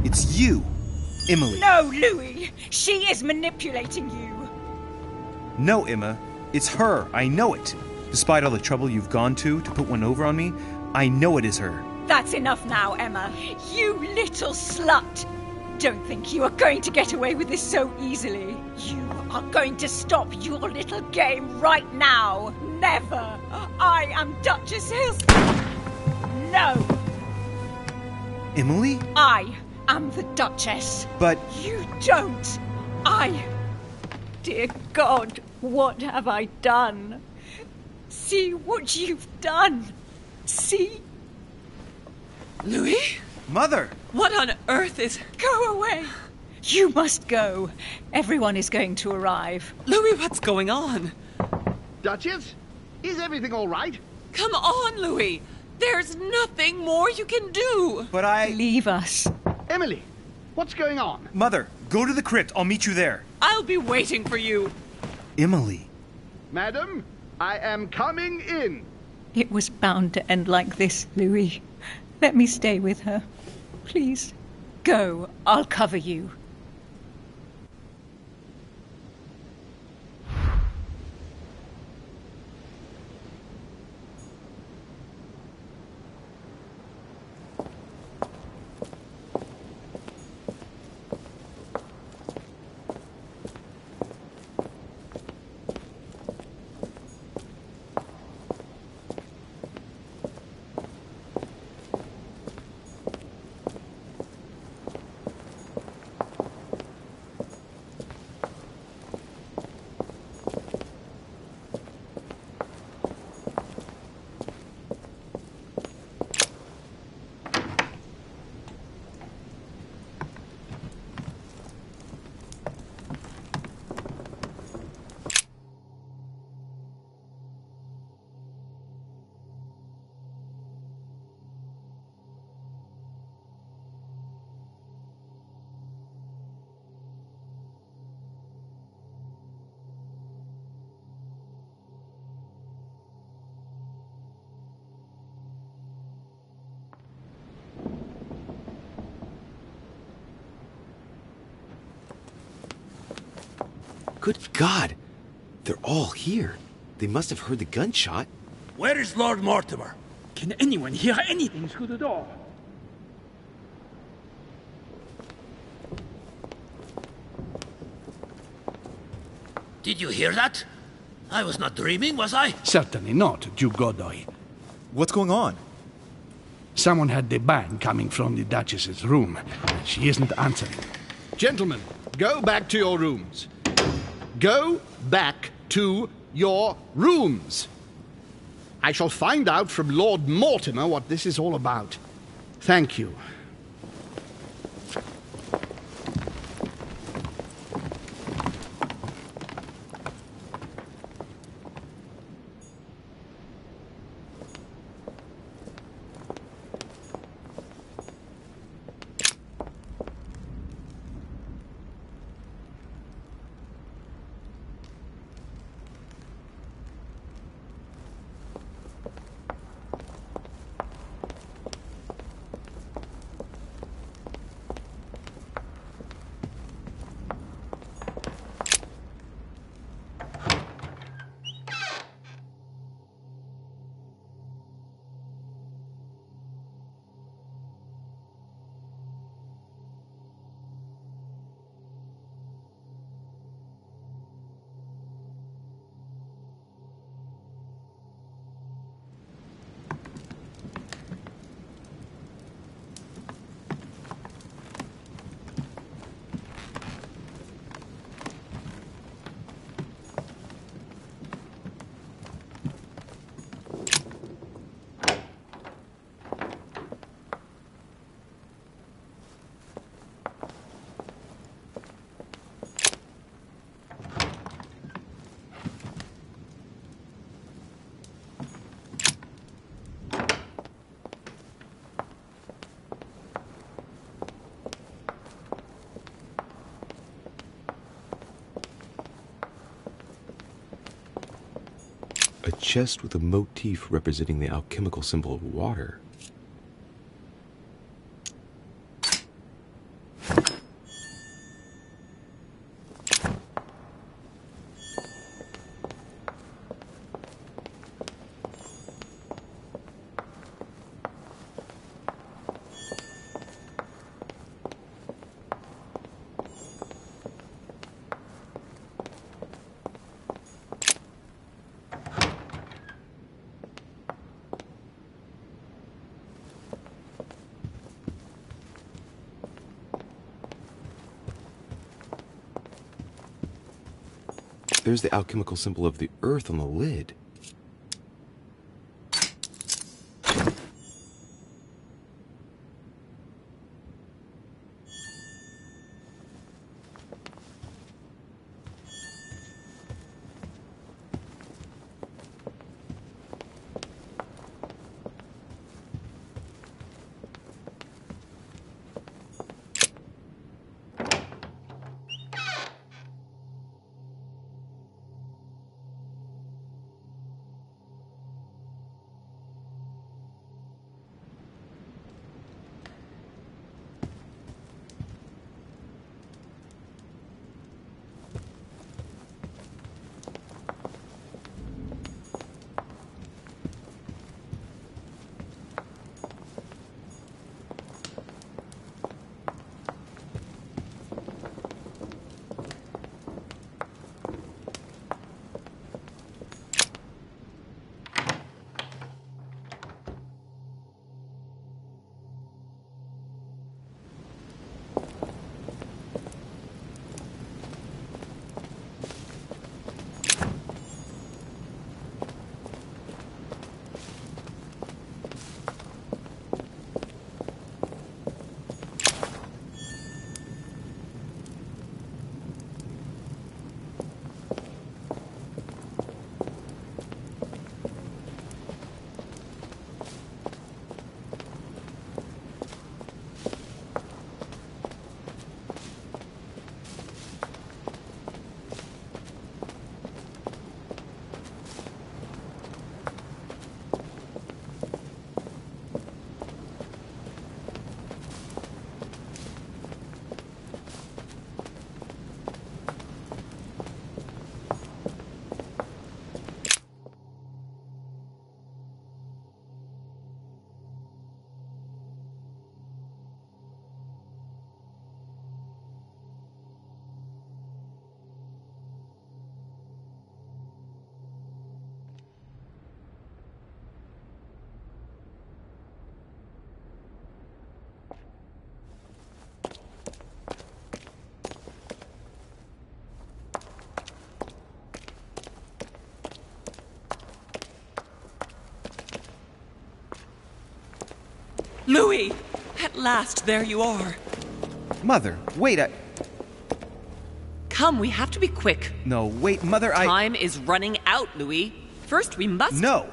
It's you, Emily. No, Louis! She is manipulating you! No, Emma. It's her. I know it. Despite all the trouble you've gone to put one over on me, I know it is her. That's enough now, Emma. You little slut! Don't think you are going to get away with this so easily. You are going to stop your little game right now. Never! I am Duchess Hills. No! Emily? I am the Duchess. But... You don't! Dear God, what have I done? See what you've done. See? Louis? Mother! What on earth is... Go away! You must go. Everyone is going to arrive. Louis, what's going on? Duchess? Is everything all right? Come on, Louis. There's nothing more you can do. But I... Leave us. Emily, what's going on? Mother, go to the crypt. I'll meet you there. I'll be waiting for you. Emily. Madam, I am coming in. It was bound to end like this, Louis. Let me stay with her. Please. Go. I'll cover you. Good God! They're all here. They must have heard the gunshot. Where is Lord Mortimer? Can anyone hear anything through the door? Did you hear that? I was not dreaming, was I? Certainly not, Duke Godoy. What's going on? Someone had the bang coming from the Duchess's room. She isn't answering. Gentlemen, go back to your rooms. Go back to your rooms. I shall find out from Lord Mortimer what this is all about. Thank you. A chest with a motif representing the alchemical symbol of water. There's the alchemical symbol of the earth on the lid. Louis! At last, there you are. Mother, wait, Come, we have to be quick. No, wait, Mother, Time is running out, Louis. First, we must... No!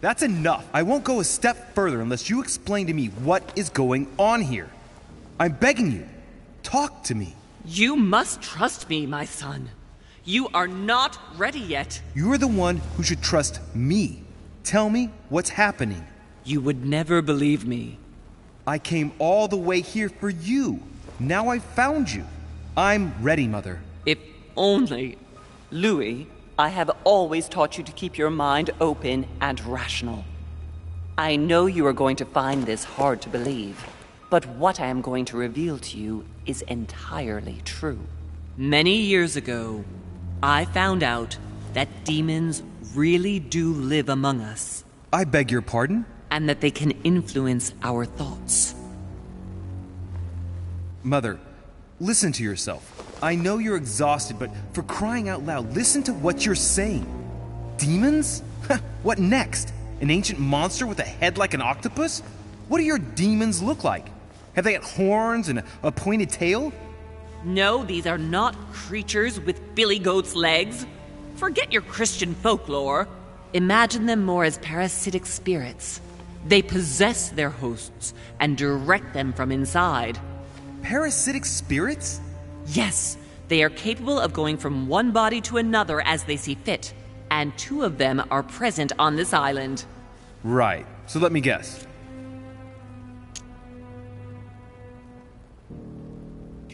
That's enough. I won't go a step further unless you explain to me what is going on here. I'm begging you. Talk to me. You must trust me, my son. You are not ready yet. You're the one who should trust me. Tell me what's happening. You would never believe me. I came all the way here for you. Now I've found you. I'm ready, Mother. If only... Louis, I have always taught you to keep your mind open and rational. I know you are going to find this hard to believe, but what I am going to reveal to you is entirely true. Many years ago, I found out that demons really do live among us. I beg your pardon? And that they can influence our thoughts. Mother, listen to yourself. I know you're exhausted, but for crying out loud, listen to what you're saying. Demons? What next? An ancient monster with a head like an octopus? What do your demons look like? Have they got horns and a pointed tail? No, these are not creatures with billy goat's legs. Forget your Christian folklore. Imagine them more as parasitic spirits. They possess their hosts and direct them from inside. Parasitic spirits? Yes, they are capable of going from one body to another as they see fit, and 2 of them are present on this island. Right, so let me guess.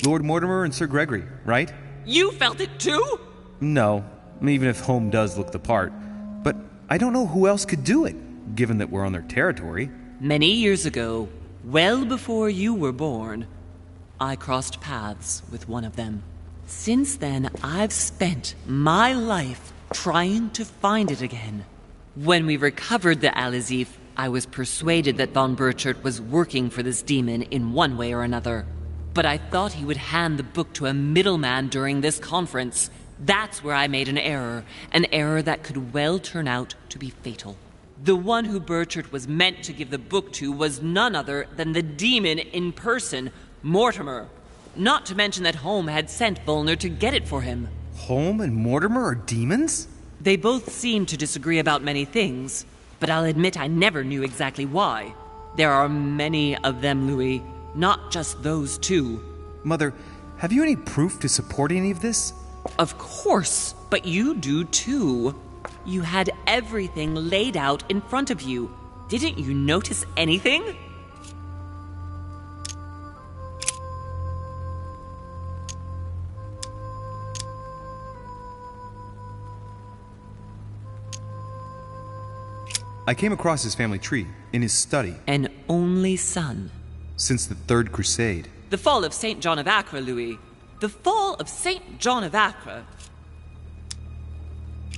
Lord Mortimer and Sir Gregory, right? You felt it too? No, even if Home does look the part. But I don't know who else could do it, given that we're on their territory. Many years ago, well before you were born, I crossed paths with one of them. Since then, I've spent my life trying to find it again. When we recovered the Alizif, I was persuaded that von Burchard was working for this demon in one way or another. But I thought he would hand the book to a middleman during this conference, That's where I made an error that could well turn out to be fatal. The one who Burchard was meant to give the book to was none other than the demon in person, Mortimer. Not to mention that Holm had sent Volner to get it for him. Holm and Mortimer are demons? They both seemed to disagree about many things, but I'll admit I never knew exactly why. There are many of them, Louis, not just those two. Mother, have you any proof to support any of this? Of course, but you do too. You had everything laid out in front of you. Didn't you notice anything? I came across his family tree in his study. An only son. Since the Third Crusade. The fall of St. John of Acre, Louis. The fall of St. John of Acre.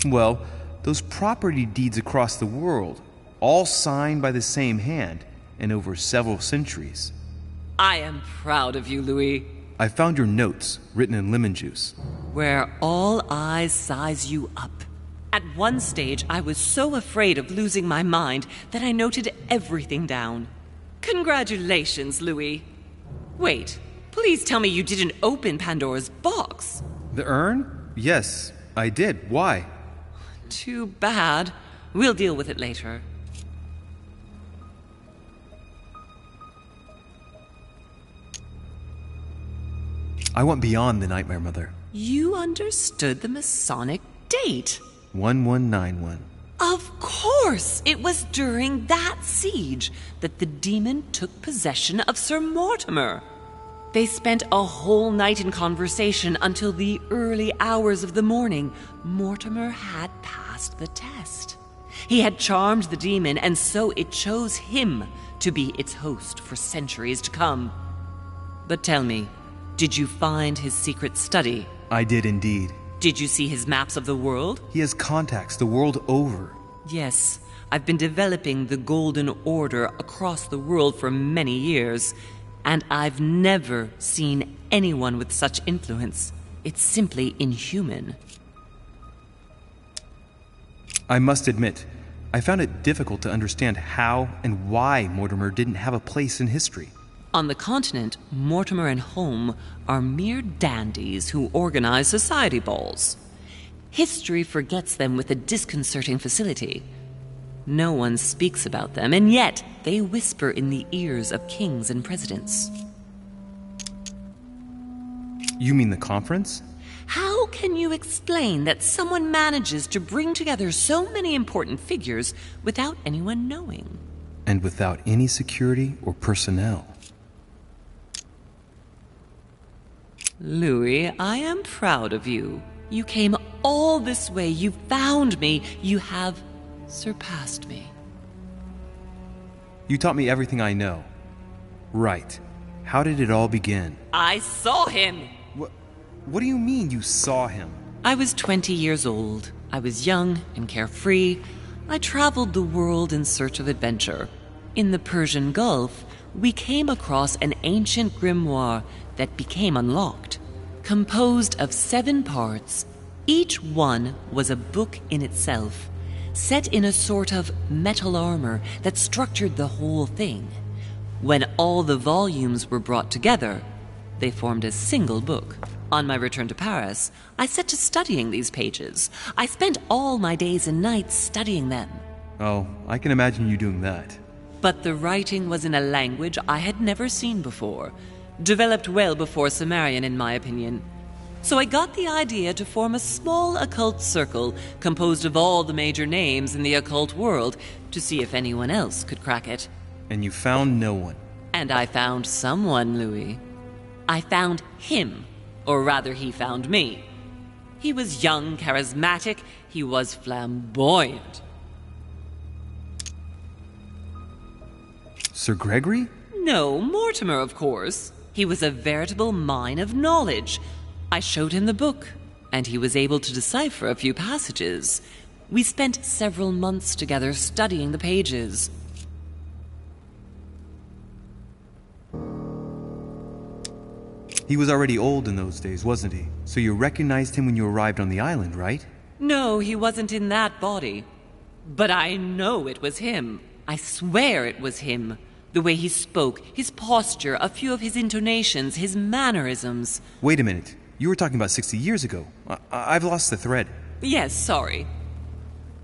Well, those property deeds across the world, all signed by the same hand and over several centuries. I am proud of you, Louis. I found your notes written in lemon juice. Where all eyes size you up. At one stage, I was so afraid of losing my mind that I noted everything down. Congratulations, Louis. Wait, please tell me you didn't open Pandora's box. The urn? Yes, I did. Why? Too bad. We'll deal with it later. I went beyond the nightmare, Mother. You understood the Masonic date. 1191. Of course! It was during that siege that the demon took possession of Sir Mortimer. They spent a whole night in conversation until the early hours of the morning. Mortimer had passed the test. He had charmed the demon, and so it chose him to be its host for centuries to come. But tell me, did you find his secret study? I did indeed. Did you see his maps of the world? He has contacts the world over. Yes, I've been developing the Golden Order across the world for many years, and I've never seen anyone with such influence. It's simply inhuman. I must admit, I found it difficult to understand how and why Mortimer didn't have a place in history. On the continent, Mortimer and Holm are mere dandies who organize society balls. History forgets them with a disconcerting facility. No one speaks about them, and yet they whisper in the ears of kings and presidents. You mean the conference? How can you explain that someone manages to bring together so many important figures without anyone knowing? And without any security or personnel. Louis, I am proud of you. You came all this way. You found me. You have surpassed me. You taught me everything I know. Right. How did it all begin? I saw him! What do you mean you saw him? I was 20 years old. I was young and carefree. I traveled the world in search of adventure. In the Persian Gulf, we came across an ancient grimoire that became unlocked. Composed of 7 parts, each one was a book in itself, set in a sort of metal armor that structured the whole thing. When all the volumes were brought together, they formed a single book. On my return to Paris, I set to studying these pages. I spent all my days and nights studying them. Oh, I can imagine you doing that. But the writing was in a language I had never seen before, developed well before Sumerian, in my opinion. So I got the idea to form a small occult circle composed of all the major names in the occult world to see if anyone else could crack it. And you found no one. And I found someone, Louis. I found him, or rather he found me. He was young, charismatic, he was flamboyant. Sir Gregory? No, Mortimer, of course. He was a veritable mine of knowledge. I showed him the book, and he was able to decipher a few passages. We spent several months together studying the pages. He was already old in those days, wasn't he? So you recognized him when you arrived on the island, right? No, he wasn't in that body. But I know it was him. I swear it was him. The way he spoke, his posture, a few of his intonations, his mannerisms. Wait a minute. You were talking about 60 years ago. I've lost the thread. Yes, sorry.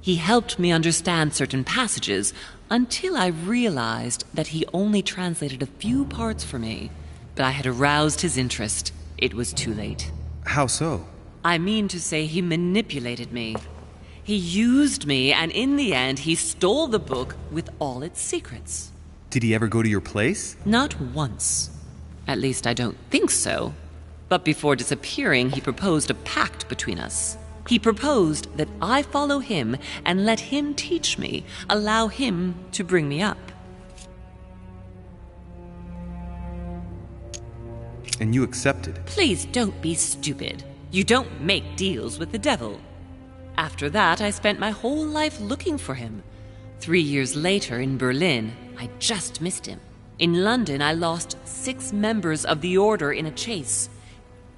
He helped me understand certain passages until I realized that he only translated a few parts for me. But I had aroused his interest. It was too late. How so? I mean to say he manipulated me. He used me, and in the end, he stole the book with all its secrets. Did he ever go to your place? Not once. At least I don't think so. But before disappearing, he proposed a pact between us. He proposed that I follow him and let him teach me, allow him to bring me up. And you accepted? Please don't be stupid. You don't make deals with the devil. After that, I spent my whole life looking for him. 3 years later, in Berlin, I just missed him. In London, I lost 6 members of the order in a chase.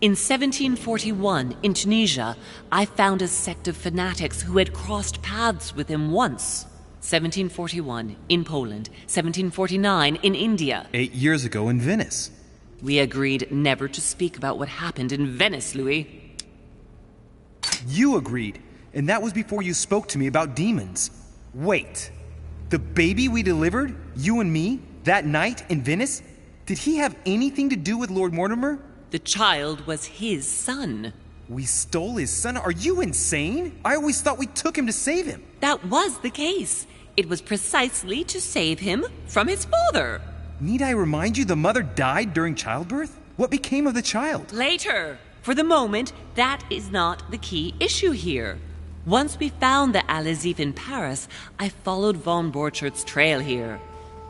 In 1741, in Tunisia, I found a sect of fanatics who had crossed paths with him once. 1741, in Poland. 1749, in India. 8 years ago in Venice. We agreed never to speak about what happened in Venice, Louis. You agreed, and that was before you spoke to me about demons. Wait, the baby we delivered, you and me, that night in Venice, did he have anything to do with Lord Mortimer? The child was his son. We stole his son? Are you insane? I always thought we took him to save him. That was the case. It was precisely to save him from his father. Need I remind you the mother died during childbirth? What became of the child? Later. For the moment, that is not the key issue here. Once we found the Al-Azif in Paris, I followed von Borchart's trail here.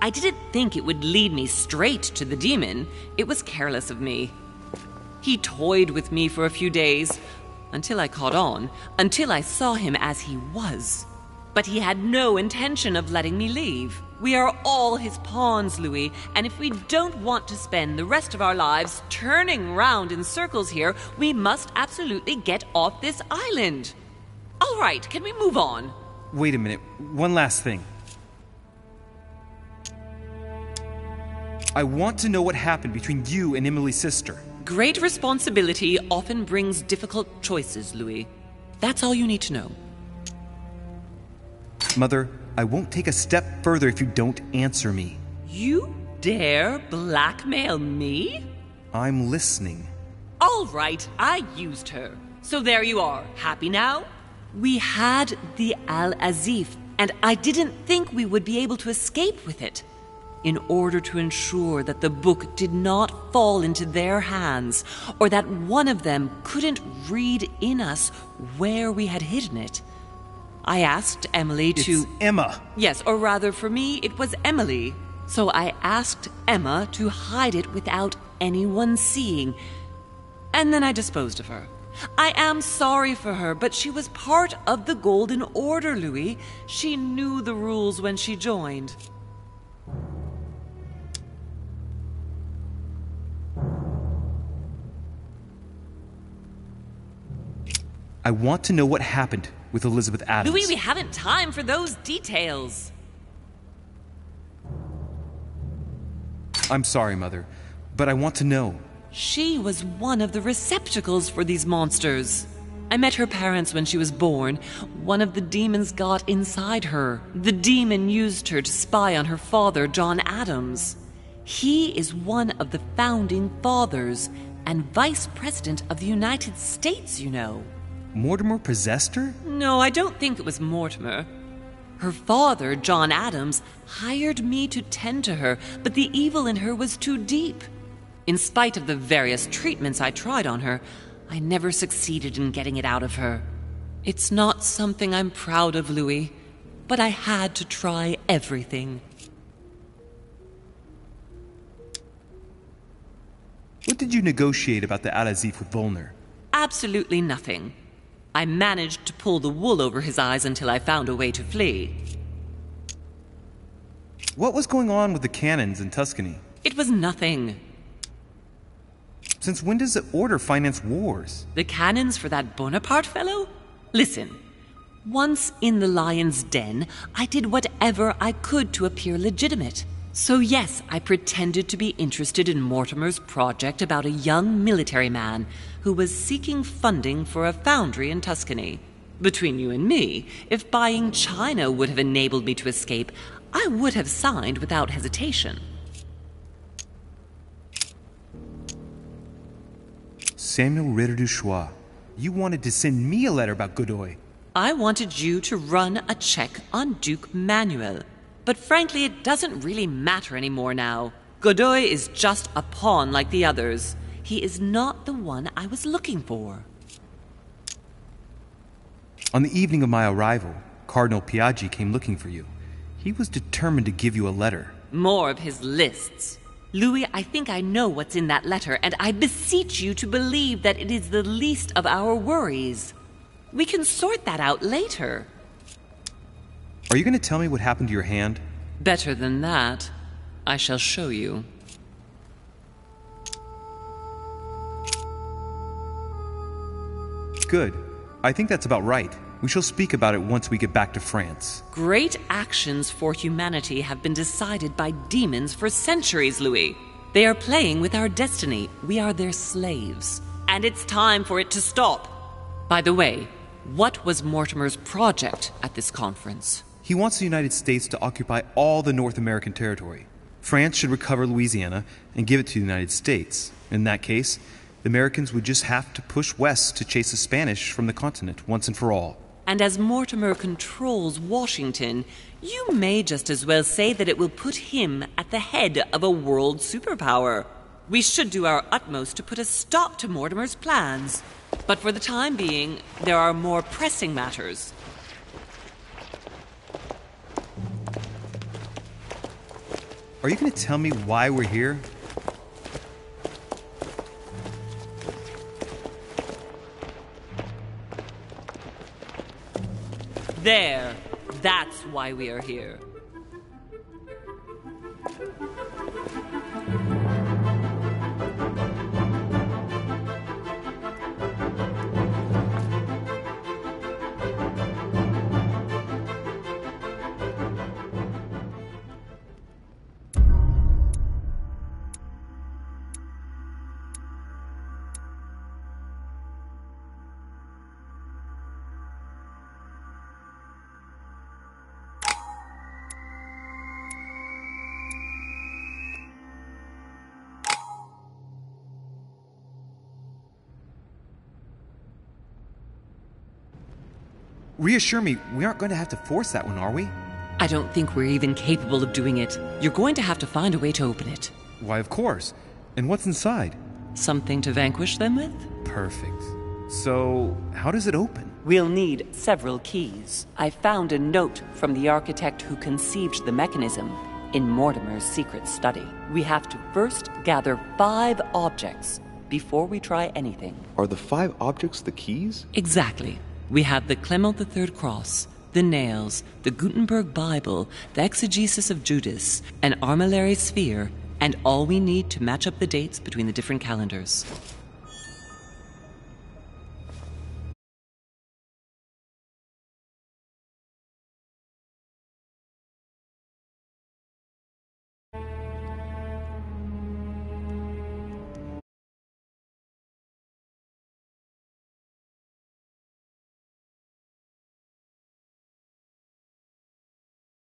I didn't think it would lead me straight to the demon. It was careless of me. He toyed with me for a few days, until I caught on, until I saw him as he was. But he had no intention of letting me leave. We are all his pawns, Louis, and if we don't want to spend the rest of our lives turning round in circles here, we must absolutely get off this island. All right, can we move on? Wait a minute, one last thing. I want to know what happened between you and Emily's sister. Great responsibility often brings difficult choices, Louis. That's all you need to know. Mother, I won't take a step further if you don't answer me. You dare blackmail me? I'm listening. All right, I used her. So there you are. Happy now? We had the Al-Azif, and I didn't think we would be able to escape with it. In order to ensure that the book did not fall into their hands, or that one of them couldn't read in us where we had hidden it, I asked Emily to... It's Emma. Yes, or rather for me, it was Emily. So I asked Emma to hide it without anyone seeing, and then I disposed of her. I am sorry for her, but she was part of the Golden Order, Louis. She knew the rules when she joined. I want to know what happened with Elizabeth Adams. Louis, we haven't time for those details. I'm sorry, Mother, but I want to know. She was one of the receptacles for these monsters. I met her parents when she was born. One of the demons got inside her. The demon used her to spy on her father, John Adams. He is one of the founding fathers and vice president of the United States, you know. Mortimer possessed her? No, I don't think it was Mortimer. Her father, John Adams, hired me to tend to her, but the evil in her was too deep. In spite of the various treatments I tried on her, I never succeeded in getting it out of her. It's not something I'm proud of, Louis, but I had to try everything. What did you negotiate about the Al-Azif with Volner? Absolutely nothing. I managed to pull the wool over his eyes until I found a way to flee. What was going on with the cannons in Tuscany? It was nothing. Since when does the Order finance wars? The cannons for that Bonaparte fellow? Listen, once in the lion's den, I did whatever I could to appear legitimate. So yes, I pretended to be interested in Mortimer's project about a young military man who was seeking funding for a foundry in Tuscany. Between you and me, if buying China would have enabled me to escape, I would have signed without hesitation. Samuel Ritter du Choix, you wanted to send me a letter about Godoy. I wanted you to run a check on Duke Manuel. But frankly, it doesn't really matter anymore now. Godoy is just a pawn like the others. He is not the one I was looking for. On the evening of my arrival, Cardinal Piaggi came looking for you. He was determined to give you a letter. More of his lists. Louis, I think I know what's in that letter, and I beseech you to believe that it is the least of our worries. We can sort that out later. Are you going to tell me what happened to your hand? Better than that. I shall show you. Good. I think that's about right. We shall speak about it once we get back to France. Great actions for humanity have been decided by demons for centuries, Louis. They are playing with our destiny. We are their slaves. And it's time for it to stop. By the way, what was Mortimer's project at this conference? He wants the United States to occupy all the North American territory. France should recover Louisiana and give it to the United States. In that case, the Americans would just have to push west to chase the Spanish from the continent once and for all. And as Mortimer controls Washington, you may just as well say that it will put him at the head of a world superpower. We should do our utmost to put a stop to Mortimer's plans. But for the time being, there are more pressing matters. Are you going to tell me why we're here? There. That's why we are here. Reassure me, we aren't going to have to force that one, are we? I don't think we're even capable of doing it. You're going to have to find a way to open it. Why, of course. And what's inside? Something to vanquish them with? Perfect. So, how does it open? We'll need several keys. I found a note from the architect who conceived the mechanism in Mortimer's secret study. We have to first gather 5 objects before we try anything. Are the 5 objects the keys? Exactly. We have the Clement III cross, the nails, the Gutenberg Bible, the exegesis of Judas, an armillary sphere, and all we need to match up the dates between the different calendars.